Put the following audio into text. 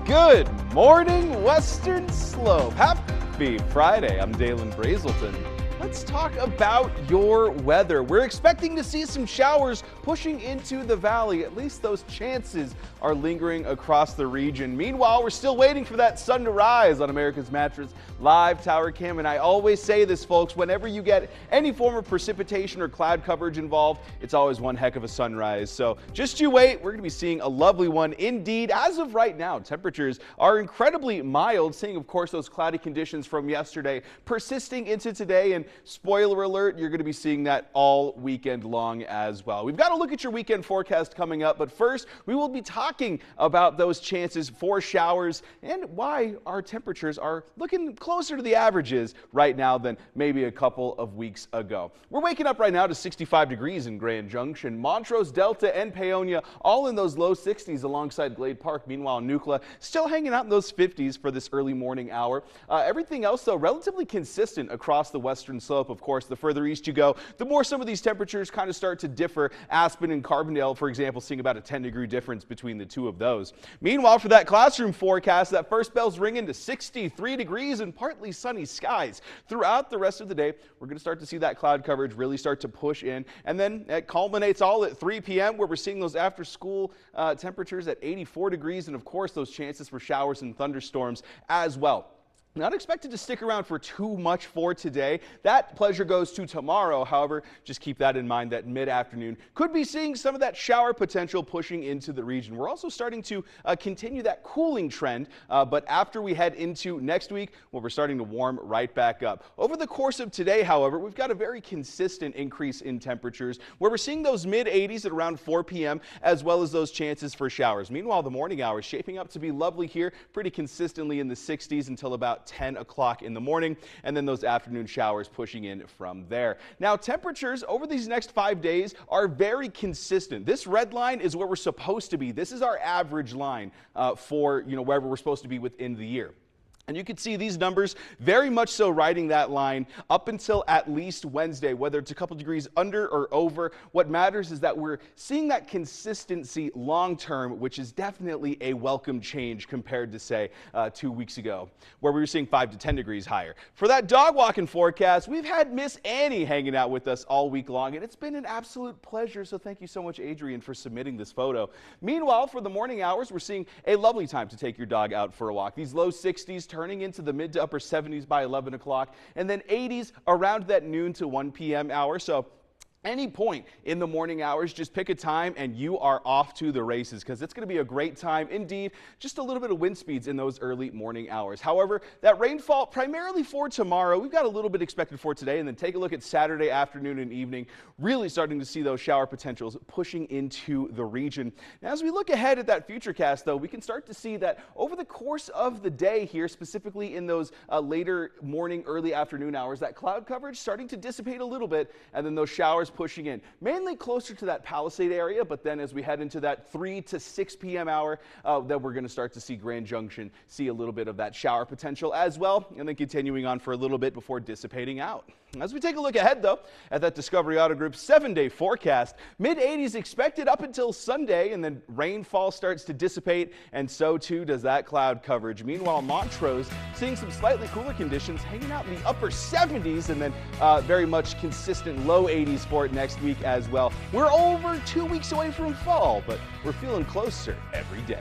Good morning, Western Slope. Happy Friday. I'm Dalen Brazelton. Let's talk about your weather. We're expecting to see some showers pushing into the valley. At least those chances are lingering across the region. Meanwhile, we're still waiting for that sun to rise on America's Mattress live tower cam. And I always say this, folks, whenever you get any form of precipitation or cloud coverage involved, it's always one heck of a sunrise. So just you wait. We're going to be seeing a lovely one indeed. As of right now, temperatures are incredibly mild, seeing, of course, those cloudy conditions from yesterday persisting into today. And spoiler alert, you're going to be seeing that all weekend long as well. We've got to look at your weekend forecast coming up, but first we will be talking about those chances for showers and why our temperatures are looking closer to the averages right now than maybe a couple of weeks ago. We're waking up right now to 65 degrees in Grand Junction, Montrose, Delta, and Paonia, all in those low 60s alongside Glade Park. Meanwhile, Nucla still hanging out in those 50s for this early morning hour. Everything else, though, relatively consistent across the western slope. Of course, the further east you go, the more some of these temperatures kind of start to differ. Aspen and Carbondale, for example, seeing about a 10-degree difference between the two of those. Meanwhile, for that classroom forecast, that first bell's ringing to 63 degrees and partly sunny skies. Throughout the rest of the day, we're going to start to see that cloud coverage really start to push in. And then it culminates all at 3 p.m. where we're seeing those after-school temperatures at 84 degrees and, of course, those chances for showers and thunderstorms as well. Not expected to stick around for too much for today. That pleasure goes to tomorrow. However, just keep that in mind that mid-afternoon could be seeing some of that shower potential pushing into the region. We're also starting to continue that cooling trend, but after we head into next week, well, we're starting to warm right back up. Over the course of today, however, we've got a very consistent increase in temperatures where we're seeing those mid-80s at around 4 p.m. as well as those chances for showers. Meanwhile, the morning hours shaping up to be lovely here, pretty consistently in the 60s until about 10 o'clock in the morning, and then those afternoon showers pushing in from there. Now, temperatures over these next 5 days are very consistent. This red line is where we're supposed to be. This is our average line for wherever we're supposed to be within the year. And you can see these numbers very much so riding that line up until at least Wednesday, whether it's a couple degrees under or over. What matters is that we're seeing that consistency long term, which is definitely a welcome change compared to, say, 2 weeks ago, where we were seeing 5 to 10 degrees higher. For that dog walking forecast, we've had Miss Annie hanging out with us all week long, and it's been an absolute pleasure. So thank you so much, Adrian, for submitting this photo. Meanwhile, for the morning hours, we're seeing a lovely time to take your dog out for a walk. These low 60s turning into the mid to upper 70s by 11 o'clock, and then 80s around that noon to 1 p.m. hour. So any point in the morning hours, just pick a time and you are off to the races because it's going to be a great time indeed. Just a little bit of wind speeds in those early morning hours. However, that rainfall primarily for tomorrow, we've got a little bit expected for today, and then take a look at Saturday afternoon and evening, really starting to see those shower potentials pushing into the region. Now, as we look ahead at that futurecast, though, we can start to see that over the course of the day here, specifically in those later morning, early afternoon hours, that cloud coverage starting to dissipate a little bit, and then those showers pushing in, mainly closer to that Palisade area, but then as we head into that 3 to 6 p.m. hour, then we're going to start to see Grand Junction see a little bit of that shower potential as well, and then continuing on for a little bit before dissipating out. As we take a look ahead, though, at that Discovery Auto Group 7-day forecast, mid-80s expected up until Sunday, and then rainfall starts to dissipate, and so too does that cloud coverage. Meanwhile, Montrose seeing some slightly cooler conditions, hanging out in the upper 70s, and then very much consistent low 80s for it next week as well. We're over 2 weeks away from fall, but we're feeling closer every day.